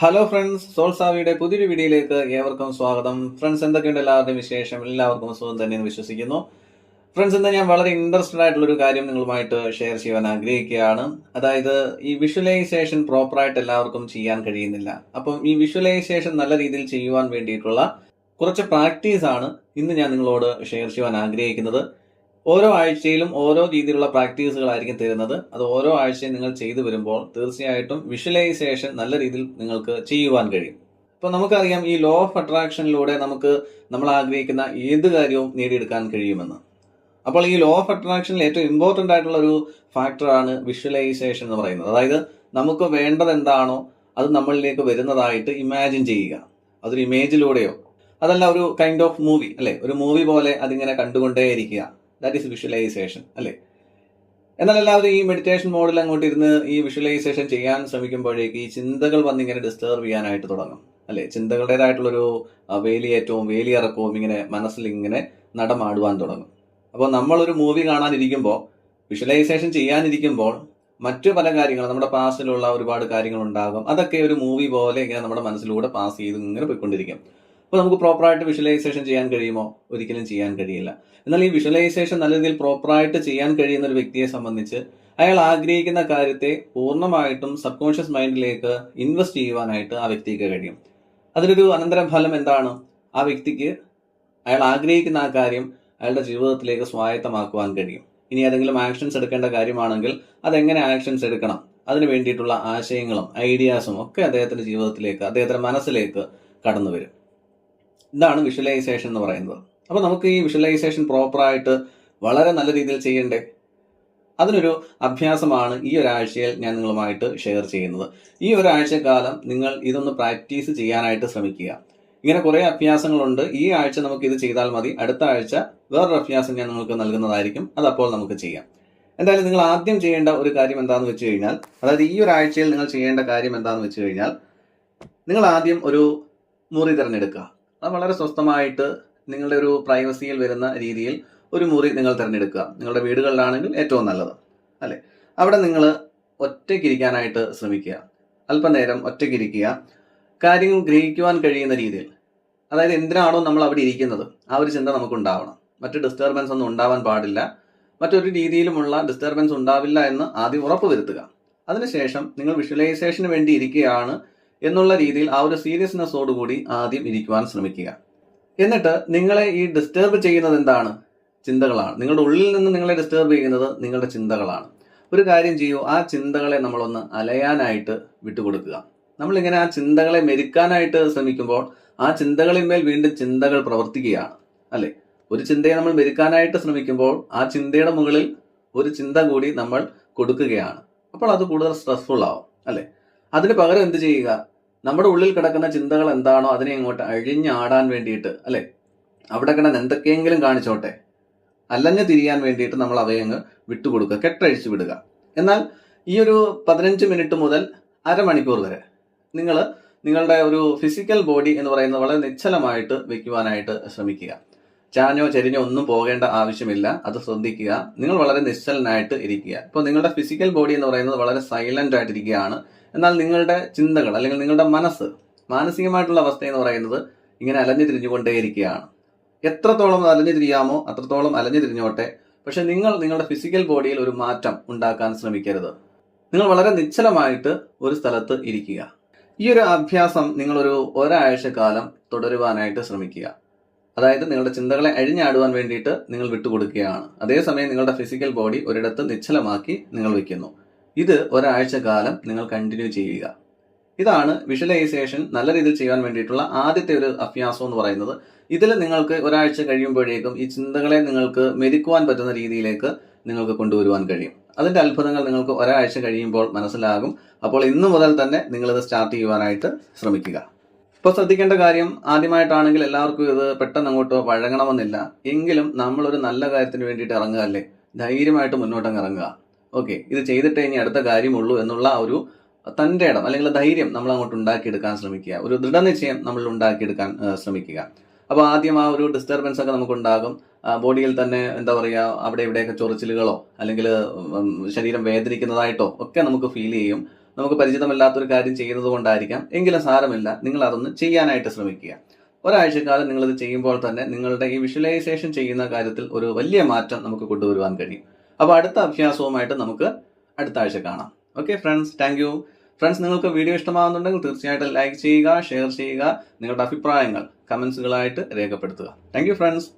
Hello friends, സോൾസാവിയുടെ പുതിയൊരു വീഡിയോയിലേക്ക് ഏവർക്കും സ്വാഗതം. ഫ്രണ്ട്സ്, എന്തൊക്കെയുണ്ട് എല്ലാവരുടെയും വിശേഷം? എല്ലാവർക്കും സുഖം തന്നെയെന്ന് വിശ്വസിക്കുന്നു. ഫ്രണ്ട്സ്, ഇന്ന് ഞാൻ വളരെ ഇൻട്രസ്റ്റഡ് ആയിട്ടുള്ള ഒരു കാര്യം നിങ്ങളുമായിട്ട് ഷെയർ ചെയ്യാൻ ആഗ്രഹിക്കുകയാണ്. അതായത് ഈ വിഷ്വലൈസേഷൻ പ്രോപ്പറായിട്ട് എല്ലാവർക്കും ചെയ്യാൻ കഴിയുന്നില്ല. അപ്പം ഈ വിഷ്വലൈസേഷൻ നല്ല രീതിയിൽ ചെയ്യുവാൻ വേണ്ടിയിട്ടുള്ള കുറച്ച് പ്രാക്ടീസ് ആണ് ഇന്ന് ഞാൻ നിങ്ങളോട് ഷെയർ ചെയ്യാൻ ആഗ്രഹിക്കുന്നത്. ഓരോ ആഴ്ചയിലും ഓരോ രീതിയിലുള്ള പ്രാക്ടീസുകളായിരിക്കും തരുന്നത്. അത് ഓരോ ആഴ്ചയും നിങ്ങൾ ചെയ്തു വരുമ്പോൾ തീർച്ചയായിട്ടും വിഷ്വലൈസേഷൻ നല്ല രീതിയിൽ നിങ്ങൾക്ക് ചെയ്യുവാൻ കഴിയും. അപ്പോൾ നമുക്കറിയാം, ഈ ലോ ഓഫ് അട്രാക്ഷനിലൂടെ നമുക്ക് നമ്മൾ ആഗ്രഹിക്കുന്ന ഏത് കാര്യവും നേടിയെടുക്കാൻ കഴിയുമെന്ന്. അപ്പോൾ ഈ ലോ ഓഫ് അട്രാക്ഷനിൽ ഏറ്റവും ഇമ്പോർട്ടൻ്റ് ആയിട്ടുള്ള ഒരു ഫാക്ടറാണ് വിഷ്വലൈസേഷൻ എന്ന് പറയുന്നത്. അതായത് നമുക്ക് വേണ്ടത് എന്താണോ അത് നമ്മളിലേക്ക് വരുന്നതായിട്ട് ഇമാജിൻ ചെയ്യുക. അതൊരു ഇമേജിലൂടെയോ അതല്ല ഒരു കൈൻഡ് ഓഫ് മൂവി, അല്ലെ, ഒരു മൂവി പോലെ അതിങ്ങനെ കണ്ടുകൊണ്ടേയിരിക്കുക. ദാറ്റ് ഈസ് വിഷ്വലൈസേഷൻ, അല്ലേ? എന്നാൽ എല്ലാവരും ഈ മെഡിറ്റേഷൻ മോഡിൽ അങ്ങോട്ട് ഇരുന്ന് ഈ വിഷ്വലൈസേഷൻ ചെയ്യാൻ ശ്രമിക്കുമ്പോഴേക്ക് ഈ ചിന്തകൾ വന്നിങ്ങനെ ഡിസ്റ്റർബ് ചെയ്യാനായിട്ട് തുടങ്ങും, അല്ലെ? ചിന്തകളുടേതായിട്ടുള്ളൊരു വേലിയേറ്റവും വേലിയിറക്കവും ഇങ്ങനെ മനസ്സിൽ ഇങ്ങനെ നടമാടുവാൻ തുടങ്ങും. അപ്പോൾ നമ്മളൊരു മൂവി കാണാനിരിക്കുമ്പോൾ, വിഷ്വലൈസേഷൻ ചെയ്യാനിരിക്കുമ്പോൾ മറ്റു പല കാര്യങ്ങളും, നമ്മുടെ പാസ്റ്റിലുള്ള ഒരുപാട് കാര്യങ്ങൾ ഉണ്ടാകും. അതൊക്കെ ഒരു മൂവി പോലെ ഇങ്ങനെ നമ്മുടെ മനസ്സിലൂടെ പാസ് ചെയ്ത് ഇങ്ങനെ പോയിക്കൊണ്ടിരിക്കും. അപ്പോൾ നമുക്ക് പ്രോപ്പറായിട്ട് വിഷ്വലൈസേഷൻ ചെയ്യാൻ കഴിയുമോ? ഒരിക്കലും ചെയ്യാൻ കഴിയില്ല. എന്നാൽ ഈ വിഷ്വലൈസേഷൻ നല്ല രീതിയിൽ പ്രോപ്പറായിട്ട് ചെയ്യാൻ കഴിയുന്ന ഒരു വ്യക്തിയെ സംബന്ധിച്ച് അയാൾ ആഗ്രഹിക്കുന്ന കാര്യത്തെ പൂർണ്ണമായിട്ടും സബ് കോൺഷ്യസ് മൈൻഡിലേക്ക് ഇൻവെസ്റ്റ് ചെയ്യുവാനായിട്ട് ആ വ്യക്തിക്ക് കഴിയും. അതിലൊരു അനന്തരഫലം എന്താണ്? ആ വ്യക്തിക്ക് അയാൾ ആഗ്രഹിക്കുന്ന ആ കാര്യം അയാളുടെ ജീവിതത്തിലേക്ക് സ്വായത്തമാക്കുവാൻ കഴിയും. ഇനി ഏതെങ്കിലും ആക്ഷൻസ് എടുക്കേണ്ട കാര്യമാണെങ്കിൽ അതെങ്ങനെ ആക്ഷൻസ് എടുക്കണം, അതിന് വേണ്ടിയിട്ടുള്ള ആശയങ്ങളും ഐഡിയാസും ഒക്കെ അദ്ദേഹത്തിന്റെ ജീവിതത്തിലേക്ക്, അദ്ദേഹത്തിന്റെ മനസ്സിലേക്ക് കടന്നു വരും. ഇതാണ് വിഷ്വലൈസേഷൻ എന്ന് പറയുന്നത്. അപ്പോൾ നമുക്ക് ഈ വിഷ്വലൈസേഷൻ പ്രോപ്പറായിട്ട് വളരെ നല്ല രീതിയിൽ ചെയ്യണ്ടേ? അതിനൊരു അഭ്യാസമാണ് ഈ ഒരാഴ്ചയിൽ ഞാൻ നിങ്ങളുമായിട്ട് ഷെയർ ചെയ്യുന്നത്. ഈ ഒരാഴ്ചക്കാലം നിങ്ങൾ ഇതൊന്ന് പ്രാക്ടീസ് ചെയ്യാനായിട്ട് ശ്രമിക്കുക. ഇങ്ങനെ കുറേ അഭ്യാസങ്ങളുണ്ട്. ഈ ആഴ്ച നമുക്ക് ഇത് ചെയ്താൽ മതി. അടുത്ത ആഴ്ച വേറൊരു അഭ്യാസം ഞാൻ നിങ്ങൾക്ക് നൽകുന്നതായിരിക്കും. അതപ്പോൾ നമുക്ക് ചെയ്യാം. എന്തായാലും നിങ്ങൾ ആദ്യം ചെയ്യേണ്ട ഒരു കാര്യം എന്താണെന്ന് വെച്ച് കഴിഞ്ഞാൽ, അതായത് ഈ ഒരാഴ്ചയിൽ നിങ്ങൾ ചെയ്യേണ്ട കാര്യം എന്താണെന്ന് വെച്ച് കഴിഞ്ഞാൽ, നിങ്ങൾ ആദ്യം ഒരു മുറി തിരഞ്ഞെടുക്കുക. അത് വളരെ സ്വസ്ഥമായിട്ട് നിങ്ങളുടെ ഒരു പ്രൈവസിയിൽ വരുന്ന രീതിയിൽ ഒരു മുറി നിങ്ങൾ തിരഞ്ഞെടുക്കുക. നിങ്ങളുടെ വീടുകളിലാണെങ്കിൽ ഏറ്റവും നല്ലത്, അല്ലേ? അവിടെ നിങ്ങൾ ഒറ്റയ്ക്കിരിക്കാനായിട്ട് ശ്രമിക്കുക. അല്പനേരം ഒറ്റയ്ക്കിരിക്കുക. കാര്യങ്ങൾ ഗ്രഹിക്കുവാൻ കഴിയുന്ന രീതിയിൽ, അതായത് എന്തിനാണോ നമ്മൾ അവിടെ ഇരിക്കുന്നത് ആ ഒരു ചിന്ത നമുക്കുണ്ടാവണം. മറ്റ് ഡിസ്റ്റർബൻസ് ഒന്നും ഉണ്ടാവാൻ പാടില്ല. മറ്റൊരു രീതിയിലുമുള്ള ഡിസ്റ്റർബൻസ് ഉണ്ടാവില്ല എന്ന് ആദ്യം ഉറപ്പുവരുത്തുക. അതിനുശേഷം നിങ്ങൾ വിഷ്വലൈസേഷന് വേണ്ടി ഇരിക്കുകയാണ് എന്നുള്ള രീതിയിൽ ആ ഒരു സീരിയസ്നെസ്സോടുകൂടി ആദ്യം ഇരിക്കുവാൻ ശ്രമിക്കുക. എന്നിട്ട് നിങ്ങളെ ഈ ഡിസ്റ്റർബ് ചെയ്യുന്നത് എന്താണ്? ചിന്തകളാണ്. നിങ്ങളുടെ ഉള്ളിൽ നിന്ന് നിങ്ങളെ ഡിസ്റ്റർബ് ചെയ്യുന്നത് നിങ്ങളുടെ ചിന്തകളാണ്. ഒരു കാര്യം ചെയ്യൂ, ആ ചിന്തകളെ നമ്മളൊന്ന് അലയാനായിട്ട് വിട്ടുകൊടുക്കുക. നമ്മളിങ്ങനെ ആ ചിന്തകളെ മെരുക്കാനായിട്ട് ശ്രമിക്കുമ്പോൾ ആ ചിന്തകളിന്മേൽ വീണ്ടും ചിന്തകൾ പ്രവർത്തിക്കുകയാണ്, അല്ലെ? ഒരു ചിന്തയെ നമ്മൾ മെരുക്കാനായിട്ട് ശ്രമിക്കുമ്പോൾ ആ ചിന്തയുടെ മുകളിൽ ഒരു ചിന്ത കൂടി നമ്മൾ കൊടുക്കുകയാണ്. അപ്പോൾ അത് കൂടുതൽ സ്ട്രെസ്ഫുൾ ആവും, അല്ലെ? അതിന് പകരം എന്ത് ചെയ്യുക? നമ്മുടെ ഉള്ളിൽ കിടക്കുന്ന ചിന്തകൾ എന്താണോ അതിനെ ഇങ്ങോട്ട് അഴിഞ്ഞാടാൻ വേണ്ടിയിട്ട്, അല്ലെ, അവിടെ കിടന്ന് എന്തൊക്കെയെങ്കിലും കാണിച്ചോട്ടെ, അലഞ്ഞു തിരിയാൻ വേണ്ടിയിട്ട് നമ്മൾ അവയങ്ങ് വിട്ടുകൊടുക്കുക, കെട്ടഴിച്ചു വിടുക. എന്നാൽ ഈ ഒരു 15 മിനിറ്റ് മുതൽ അരമണിക്കൂർ വരെ നിങ്ങൾ നിങ്ങളുടെ ഒരു ഫിസിക്കൽ ബോഡി എന്ന് പറയുന്നത് വളരെ നിശ്ചലമായിട്ട് വെക്കുവാനായിട്ട് ശ്രമിക്കുക. ചാഞ്ഞോ ചെരിഞ്ഞോ ഒന്നും പോകേണ്ട ആവശ്യമില്ല. അത് ശ്രദ്ധിക്കുക. നിങ്ങൾ വളരെ നിശ്ചലനായിട്ട് ഇരിക്കുക. ഇപ്പോൾ നിങ്ങളുടെ ഫിസിക്കൽ ബോഡി എന്ന് പറയുന്നത് വളരെ സൈലന്റ് ആയിട്ടിരിക്കുകയാണ്. എന്നാൽ നിങ്ങളുടെ ചിന്തകൾ അല്ലെങ്കിൽ നിങ്ങളുടെ മനസ്സ്, മാനസികമായിട്ടുള്ള അവസ്ഥ എന്ന് പറയുന്നത് ഇങ്ങനെ അലഞ്ഞു തിരിഞ്ഞുകൊണ്ടേയിരിക്കുകയാണ്. എത്രത്തോളം അലഞ്ഞു തിരിയാമോ അത്രത്തോളം അലഞ്ഞു തിരിഞ്ഞോട്ടെ. പക്ഷെ നിങ്ങൾ നിങ്ങളുടെ ഫിസിക്കൽ ബോഡിയിൽ ഒരു മാറ്റം ഉണ്ടാക്കാൻ ശ്രമിക്കരുത്. നിങ്ങൾ വളരെ നിശ്ചലമായിട്ട് ഒരു സ്ഥലത്ത് ഇരിക്കുക. ഈ ഒരു അഭ്യാസം നിങ്ങളൊരു ഒരാഴ്ചക്കാലം തുടരുവാനായിട്ട് ശ്രമിക്കുക. അതായത് നിങ്ങളുടെ ചിന്തകളെ അഴിഞ്ഞാടുവാൻ വേണ്ടിയിട്ട് നിങ്ങൾ വിട്ടുകൊടുക്കുകയാണ്. അതേസമയം നിങ്ങളുടെ ഫിസിക്കൽ ബോഡി ഒരിടത്ത് നിശ്ചലമാക്കി നിങ്ങൾ വെക്കുന്നു. ഇത് ഒരാഴ്ചക്കാലം നിങ്ങൾ കണ്ടിന്യൂ ചെയ്യുക. ഇതാണ് വിഷ്വലൈസേഷൻ നല്ല രീതിയിൽ ചെയ്യാൻ വേണ്ടിയിട്ടുള്ള ആദ്യത്തെ ഒരു അഭ്യാസം എന്ന് പറയുന്നത്. ഇതിൽ നിങ്ങൾക്ക് ഒരാഴ്ച കഴിയുമ്പോഴേക്കും ഈ ചിന്തകളെ നിങ്ങൾക്ക് മെരുക്കുവാൻ പറ്റുന്ന രീതിയിലേക്ക് നിങ്ങൾക്ക് കൊണ്ടുവരുവാൻ കഴിയും. അതിന്റെ അത്ഭുതങ്ങൾ നിങ്ങൾക്ക് ഒരാഴ്ച കഴിയുമ്പോൾ മനസ്സിലാകും. അപ്പോൾ ഇന്നു മുതൽ തന്നെ നിങ്ങളിത് സ്റ്റാർട്ട് ചെയ്യുവാനായിട്ട് ശ്രമിക്കുക. ഇപ്പോൾ ശ്രദ്ധിക്കേണ്ട കാര്യം, ആദ്യമായിട്ടാണെങ്കിൽ എല്ലാവർക്കും ഇത് പെട്ടെന്ന് അങ്ങോട്ട് വഴങ്ങണമെന്നില്ല. എങ്കിലും നമ്മളൊരു നല്ല കാര്യത്തിന് വേണ്ടിയിട്ട് ഇറങ്ങുക, അല്ലേ? ധൈര്യമായിട്ട് മുന്നോട്ടങ്ങ് ഇറങ്ങുക. ഓക്കെ, ഇത് ചെയ്തിട്ടേ ഇനി അടുത്ത കാര്യമുള്ളൂ എന്നുള്ള ഒരു തൻ്റെ ഇടം അല്ലെങ്കിൽ ധൈര്യം നമ്മൾ അങ്ങോട്ട് ഉണ്ടാക്കിയെടുക്കാൻ ശ്രമിക്കുക. ഒരു ദൃഢനിശ്ചയം നമ്മൾ ഉണ്ടാക്കിയെടുക്കാൻ ശ്രമിക്കുക. അപ്പോൾ ആദ്യം ആ ഒരു ഡിസ്റ്റർബൻസ് ഒക്കെ നമുക്കുണ്ടാകും. ബോഡിയിൽ തന്നെ എന്താ പറയുക, അവിടെ ഇവിടെയൊക്കെ ചൊറിച്ചിലുകളോ അല്ലെങ്കിൽ ശരീരം വേദനിക്കുന്നതായിട്ടോ ഒക്കെ നമുക്ക് ഫീൽ ചെയ്യും. നമുക്ക് പരിചിതമല്ലാത്തൊരു കാര്യം ചെയ്യുന്നത് കൊണ്ടായിരിക്കാം. എങ്കിലും സാരമില്ല, നിങ്ങൾ അതൊന്ന് ചെയ്യാനായിട്ട് ശ്രമിക്കുക. ഒരാഴ്ചക്കാലം നിങ്ങളിത് ചെയ്യുമ്പോൾ തന്നെ നിങ്ങളുടെ ഈ വിഷ്വലൈസേഷൻ ചെയ്യുന്ന കാര്യത്തിൽ ഒരു വലിയ മാറ്റം നമുക്ക് കൊണ്ടുവരുവാൻ കഴിയും. അപ്പോൾ അടുത്ത അഭ്യാസവുമായിട്ട് നമുക്ക് അടുത്ത ആഴ്ച കാണാം. Okay friends, thank you. Friends, നിങ്ങൾക്ക് വീഡിയോ ഇഷ്ടമാകുന്നുണ്ടെങ്കിൽ തീർച്ചയായിട്ടും ലൈക്ക് ചെയ്യുക, ഷെയർ ചെയ്യുക, നിങ്ങളുടെ അഭിപ്രായങ്ങൾ കമൻസുകളായിട്ട് രേഖപ്പെടുത്തുക. Thank you friends.